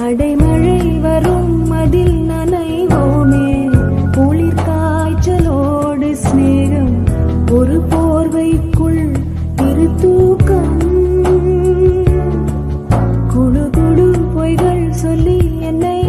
அடைமழை வரும் அதில் நனைவோமே, குளிர் காய்ச்சலோடு சிநேகம், ஒரு போர்வைக்குள் இரு தூக்கம். குடு குடு பொய்கள் சொல்லி என்னை